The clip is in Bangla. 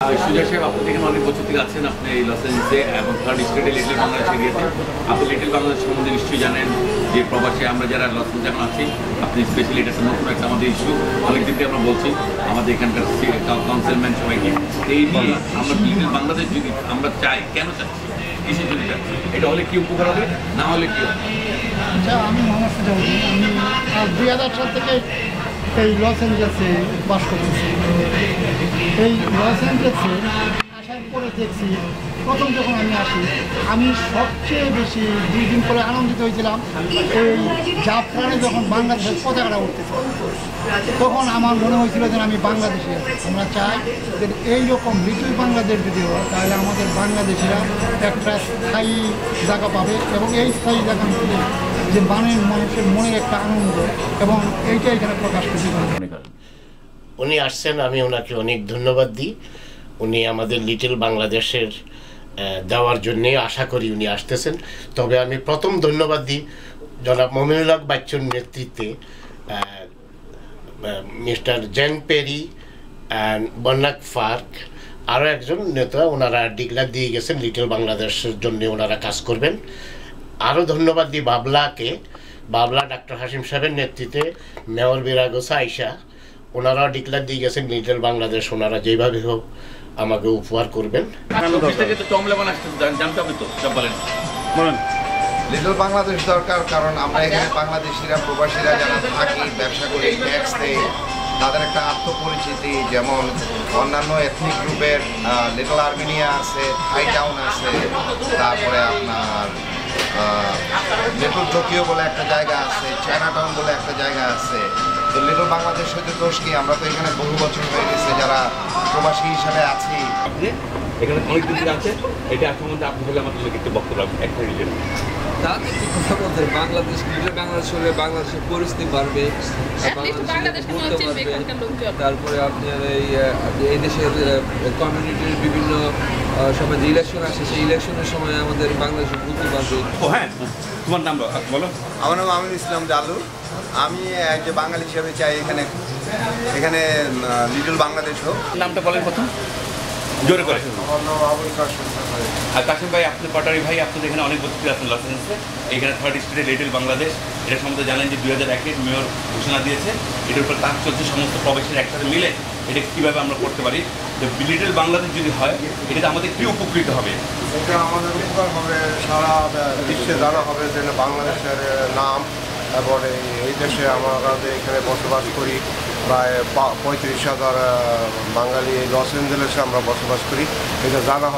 সুজয় সাহেব, আপনি এখানে অনেক বছর থেকে আছেন। আপনি এই লস এঞ্জেলেসে এবং থার্ড স্টেটে লিটল বাংলাদেশ এরিয়াতে। আপনি লিটল বাংলাদেশ সম্বন্ধে নিশ্চয়ই জানেন যে প্রবাসী আমরা যারা লস এঞ্জেলেস এখন আছি, আপনি স্পেশালি এটা নতুন একটা আমাদের ইস্যু, অনেকদিন থেকে আমরা বলছি আমাদের এখানকার কাউন্সিলম্যান সবাইকে এই নিয়ে আমরা লিটল বাংলাদেশ যদি আমরা চাই, কেন চাচ্ছি, কিসের জন্য চাচ্ছি, এটা হলে কি উপকার হবে, না হলে কি হবে? আচ্ছা, আমি মোহাম্মদ সুজাউদ্দিন। আমি 2000 সাল থেকে এই লস এঞ্জেলেসে বাস করতেছি। এই লস এঞ্জেলেসে আসার পরে দেখছি, প্রথম যখন আমি আসি, আমি সবচেয়ে বেশি 2 দিন পরে আনন্দিত হয়েছিলাম এই জাফরানে যখন বাংলাদেশের পতাকাটা উঠতেছে। তখন আমার মনে হয়েছিল যে আমি বাংলাদেশি আছি। আমরা চাই যে এইরকম লিটল বাংলাদেশ যদি হয়, তাহলে আমাদের বাংলাদেশিরা একটা স্থায়ী জায়গা পাবে, এবং এই স্থায়ী জায়গা মধ্যে যে মানুষের মনের একটা আনন্দ, এবং এইটা এখানে প্রকাশ করতে পারে। উনি আসছেন, আমি ওনাকে অনেক ধন্যবাদ দিই। উনি আমাদের লিটল বাংলাদেশের দেওয়ার জন্যে আশা করি উনি আসতেছেন। তবে আমি প্রথম ধন্যবাদ দিই জনাব মমিনুল হক বাচ্চুর নেতৃত্বে মিস্টার জেন পেরি অ্যান্ড বন্নাক ফার্ক, আরও একজন নেতা, ওনারা ডিক্লার দিয়ে গেছেন লিটল বাংলাদেশের জন্য ওনারা কাজ করবেন। আরও ধন্যবাদ দিই বাবলাকে, বাবলা ডাক্তার হাসিম সাহেবের নেতৃত্বে মেয়র বিরাগোসা আইসা, ওনারা ডিক্লার দিয়ে গেছেন লিটল বাংলাদেশ ওনারা যেভাবে হোক আমাকে উপহার করবেন। লিটল বাংলাদেশ দরকার, কারণ আমরা এখানে বাংলাদেশিরা প্রবাসীরা যারা থাকি, ব্যবসা করি, ট্যাক্স দেই, তাদের একটা আত্মপরিচিতি, যেমন অন্যান্য এথনিক গ্রুপের লিটল আর্মেনিয়া আছে, থাই টাউন আছে, তারপরে আপনার লিটল টোকিও বলে একটা জায়গা আছে, চায়না টাউন বলে একটা জায়গা আছে। তো লিটল বাংলাদেশ হয়তো দোষ কি, আমরা তো এখানে বহু বছর হয়ে গেছে যারা প্রবাসী হিসাবে আছি। আপনি এখানে অনেক দিন থেকে আছেন, এটা সম্বন্ধে আপনি হলে আমাদের একটু বক্তব্য রাখবেন, একটা রিলেটেড। তা কি কথা বলতে, বাংলাদেশ হলে বাংলাদেশের পরিস্থিতি বাড়বে, তারপরে আপনার এই দেশের কমিউনিটির বিভিন্ন সময় যে ইলেকশন আসে, সেই ইলেকশনের সময় আমাদের বাংলাদেশের বুঝতে পারবে। ও হ্যাঁ, তোমার নাম বলো। আমার নাম আমিনুল ইসলাম জালু। আমি একজন বাঙালি হিসাবে চাই এখানে লিটল বাংলাদেশ হোক। নামটা বলেন প্রথম, জোরে করে। আর কাশিম ভাই, আপনি পটারি ভাই, আপনাদের এখানে অনেক বছর আছেন লস এঞ্জেলেসে। এখানে থার্ড স্টেটে লিটল বাংলাদেশ, এটা সম্বন্ধে জানেন যে 2001 মেয়র ঘোষণা দিয়েছে। এটার উপর কাজ চলছে, সমস্ত প্রবাসীর একসাথে মিলে এটা কীভাবে আমরা করতে পারি। যে লিটল বাংলাদেশ যদি হয়, এটাতে আমাদের কী উপকৃত হবে? এটা আমাদের উপকার হবে, সারা বিশ্বে জানা হবে যে বাংলাদেশের নাম, এবং এই দেশে আমাদের এখানে বসবাস করি প্রায় 35,000 বাঙালি লস এঞ্জেলেসে আমরা বসবাস করি, এটা জানা হবে।